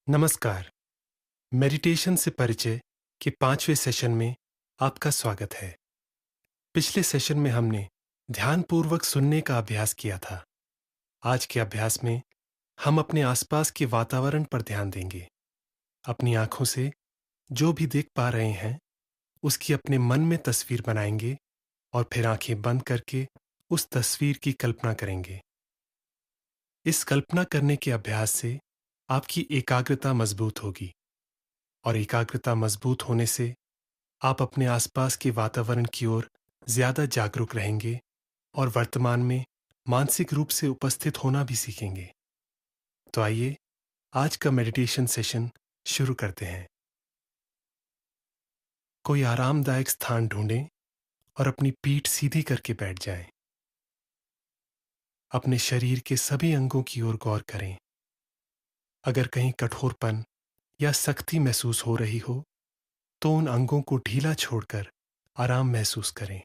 नमस्कार। मेडिटेशन से परिचय के 5वें सेशन में आपका स्वागत है। पिछले सेशन में हमने ध्यानपूर्वक सुनने का अभ्यास किया था। आज के अभ्यास में हम अपने आसपास के वातावरण पर ध्यान देंगे। अपनी आंखों से जो भी देख पा रहे हैं, उसकी अपने मन में तस्वीर बनाएंगे और फिर आंखें बंद करके उस तस्वीर की कल्पना करेंगे। इस कल्पना करने के अभ्यास से आपकी एकाग्रता मजबूत होगी और एकाग्रता मजबूत होने से आप अपने आसपास के वातावरण की ओर ज्यादा जागरूक रहेंगे और वर्तमान में मानसिक रूप से उपस्थित होना भी सीखेंगे। तो आइए आज का मेडिटेशन सेशन शुरू करते हैं। कोई आरामदायक स्थान ढूंढें और अपनी पीठ सीधी करके बैठ जाएं। अपने शरीर के सभी अंगों की ओर गौर करें। अगर कहीं कठोरपन या सख्ती महसूस हो रही हो, तो उन अंगों को ढीला छोड़कर आराम महसूस करें।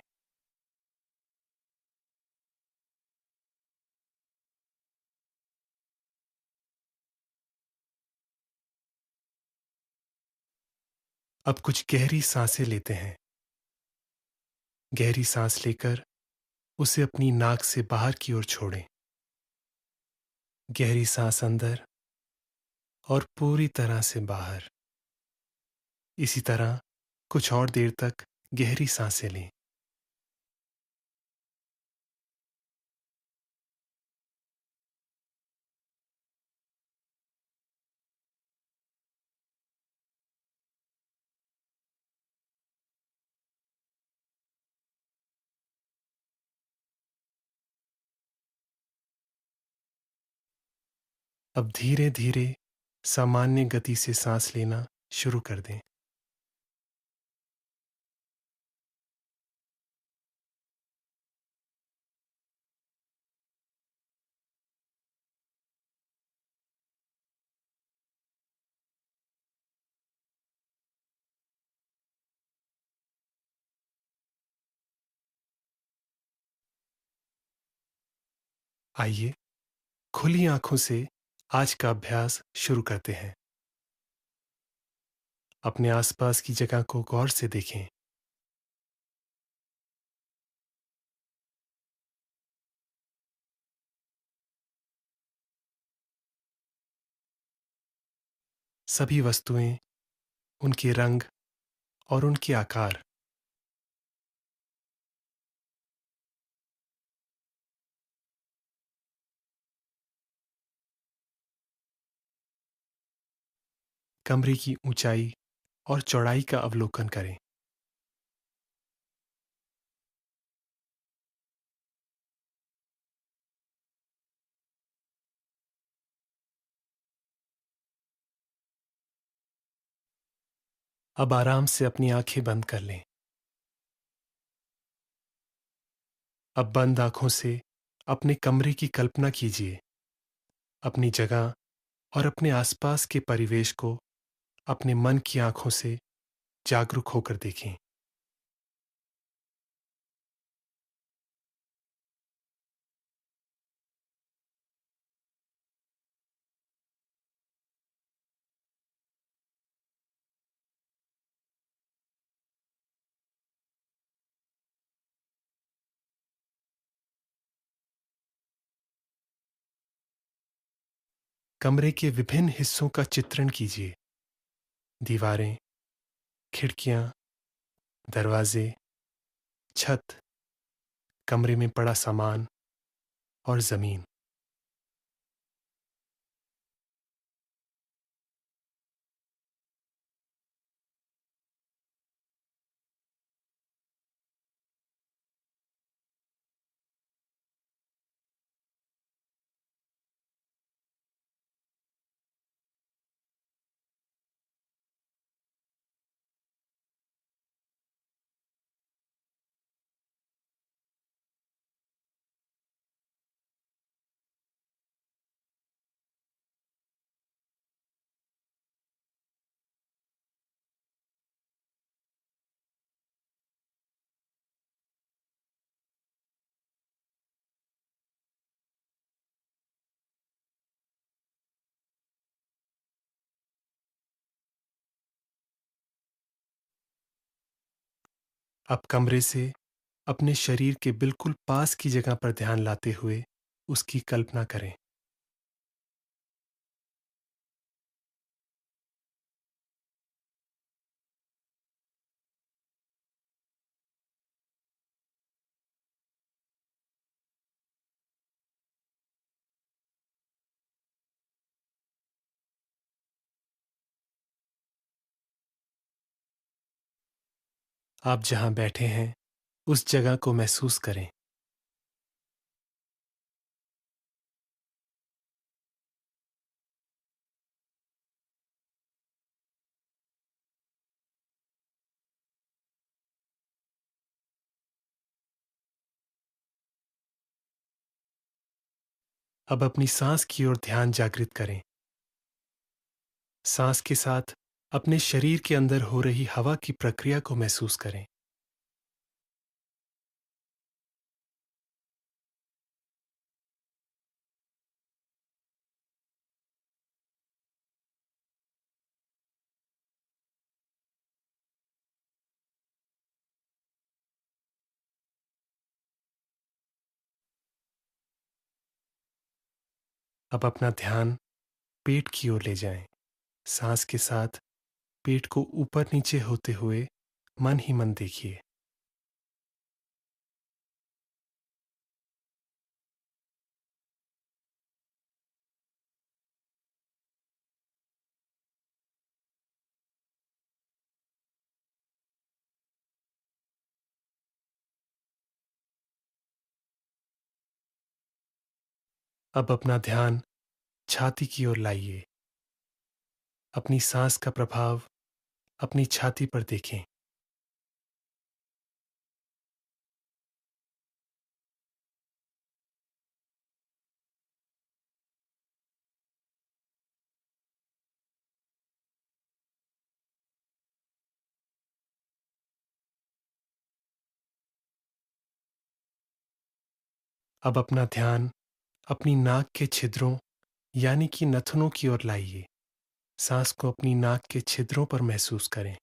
अब कुछ गहरी सांसें लेते हैं। गहरी सांस लेकर उसे अपनी नाक से बाहर की ओर छोड़ें। गहरी सांस अंदर और पूरी तरह से बाहर। इसी तरह कुछ और देर तक गहरी सांसें लें। अब धीरे धीरे सामान्य गति से सांस लेना शुरू कर दें। आइए खुली आंखों से आज का अभ्यास शुरू करते हैं। अपने आसपास की जगह को गौर से देखें। सभी वस्तुएं, उनके रंग और उनके आकार। कमरे की ऊंचाई और चौड़ाई का अवलोकन करें। अब आराम से अपनी आंखें बंद कर लें। अब बंद आंखों से अपने कमरे की कल्पना कीजिए। अपनी जगह और अपने आसपास के परिवेश को अपने मन की आंखों से जागरूक होकर देखें। कमरे के विभिन्न हिस्सों का चित्रण कीजिए। दीवारें, खिड़कियां, दरवाजे, छत, कमरे में पड़ा सामान और जमीन। अब कमरे से अपने शरीर के बिल्कुल पास की जगह पर ध्यान लाते हुए उसकी कल्पना करें। आप जहां बैठे हैं, उस जगह को महसूस करें। अब अपनी सांस की ओर ध्यान जागृत करें। सांस के साथ अपने शरीर के अंदर हो रही हवा की प्रक्रिया को महसूस करें। अब अपना ध्यान पेट की ओर ले जाएं। सांस के साथ पेट को ऊपर नीचे होते हुए मन ही मन देखिए। अब अपना ध्यान छाती की ओर लाइए। अपनी सांस का प्रभाव अपनी छाती पर देखें। अब अपना ध्यान अपनी नाक के छिद्रों यानी कि नथुनों की ओर लाइए। सांस को अपनी नाक के छिद्रों पर महसूस करें।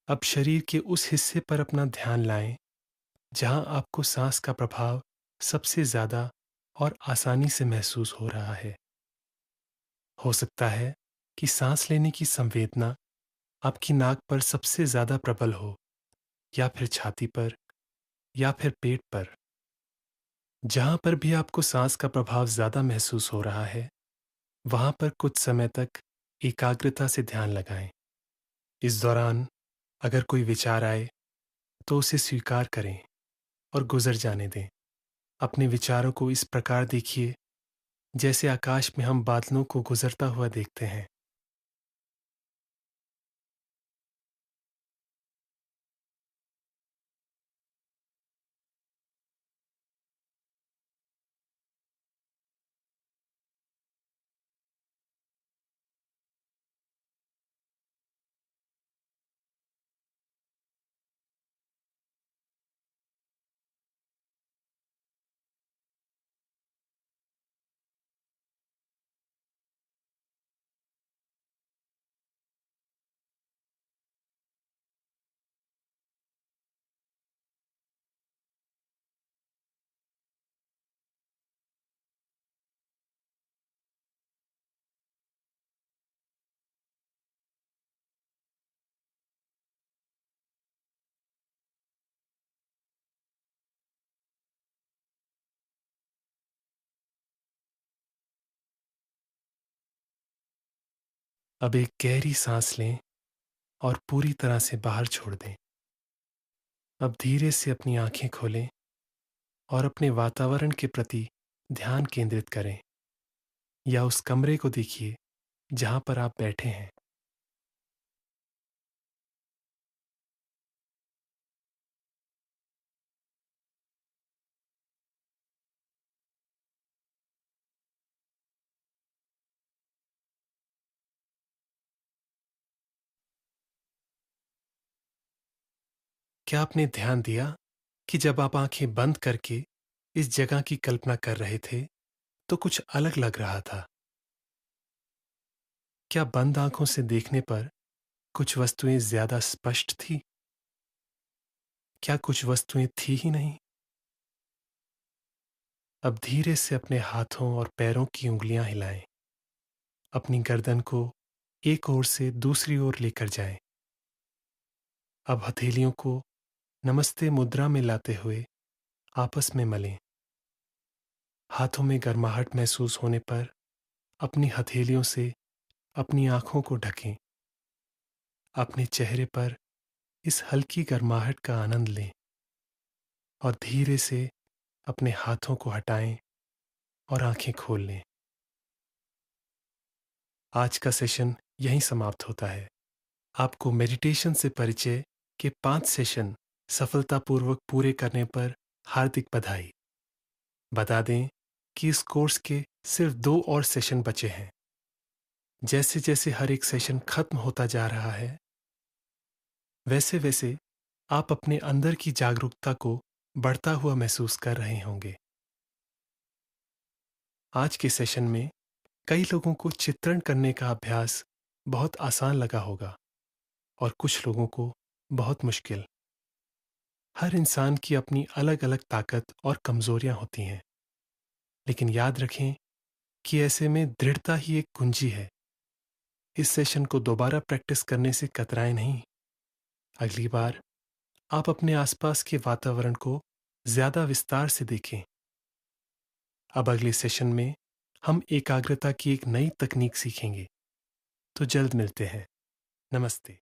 अब शरीर के उस हिस्से पर अपना ध्यान लाएं जहां आपको सांस का प्रभाव सबसे ज्यादा और आसानी से महसूस हो रहा है। हो सकता है कि सांस लेने की संवेदना आपकी नाक पर सबसे ज्यादा प्रबल हो, या फिर छाती पर, या फिर पेट पर। जहां पर भी आपको सांस का प्रभाव ज्यादा महसूस हो रहा है, वहां पर कुछ समय तक एकाग्रता से ध्यान लगाएं। इस दौरान अगर कोई विचार आए तो उसे स्वीकार करें और गुजर जाने दें। अपने विचारों को इस प्रकार देखिए जैसे आकाश में हम बादलों को गुजरता हुआ देखते हैं। अब एक गहरी सांस लें और पूरी तरह से बाहर छोड़ दें। अब धीरे से अपनी आंखें खोलें और अपने वातावरण के प्रति ध्यान केंद्रित करें, या उस कमरे को देखिए जहां पर आप बैठे हैं। क्या आपने ध्यान दिया कि जब आप आंखें बंद करके इस जगह की कल्पना कर रहे थे, तो कुछ अलग लग रहा था? क्या बंद आंखों से देखने पर कुछ वस्तुएं ज्यादा स्पष्ट थी? क्या कुछ वस्तुएं थी ही नहीं? अब धीरे से अपने हाथों और पैरों की उंगलियां हिलाएं। अपनी गर्दन को एक ओर से दूसरी ओर लेकर जाएं। अब हथेलियों को नमस्ते मुद्रा में लाते हुए आपस में मलें। हाथों में गर्माहट महसूस होने पर अपनी हथेलियों से अपनी आंखों को ढकें। अपने चेहरे पर इस हल्की गर्माहट का आनंद लें और धीरे से अपने हाथों को हटाएं और आंखें खोल लें। आज का सेशन यहीं समाप्त होता है। आपको मेडिटेशन से परिचय के 5 सेशन सफलतापूर्वक पूरे करने पर हार्दिक बधाई। बता दें कि इस कोर्स के सिर्फ 2 और सेशन बचे हैं। जैसे जैसे हर एक सेशन खत्म होता जा रहा है, वैसे वैसे आप अपने अंदर की जागरूकता को बढ़ता हुआ महसूस कर रहे होंगे। आज के सेशन में कई लोगों को चित्रण करने का अभ्यास बहुत आसान लगा होगा और कुछ लोगों को बहुत मुश्किल। हर इंसान की अपनी अलग अलग ताकत और कमजोरियां होती हैं, लेकिन याद रखें कि ऐसे में दृढ़ता ही एक कुंजी है। इस सेशन को दोबारा प्रैक्टिस करने से कतराएं नहीं। अगली बार आप अपने आसपास के वातावरण को ज्यादा विस्तार से देखें। अब अगले सेशन में हम एकाग्रता की एक नई तकनीक सीखेंगे। तो जल्द मिलते हैं। नमस्ते।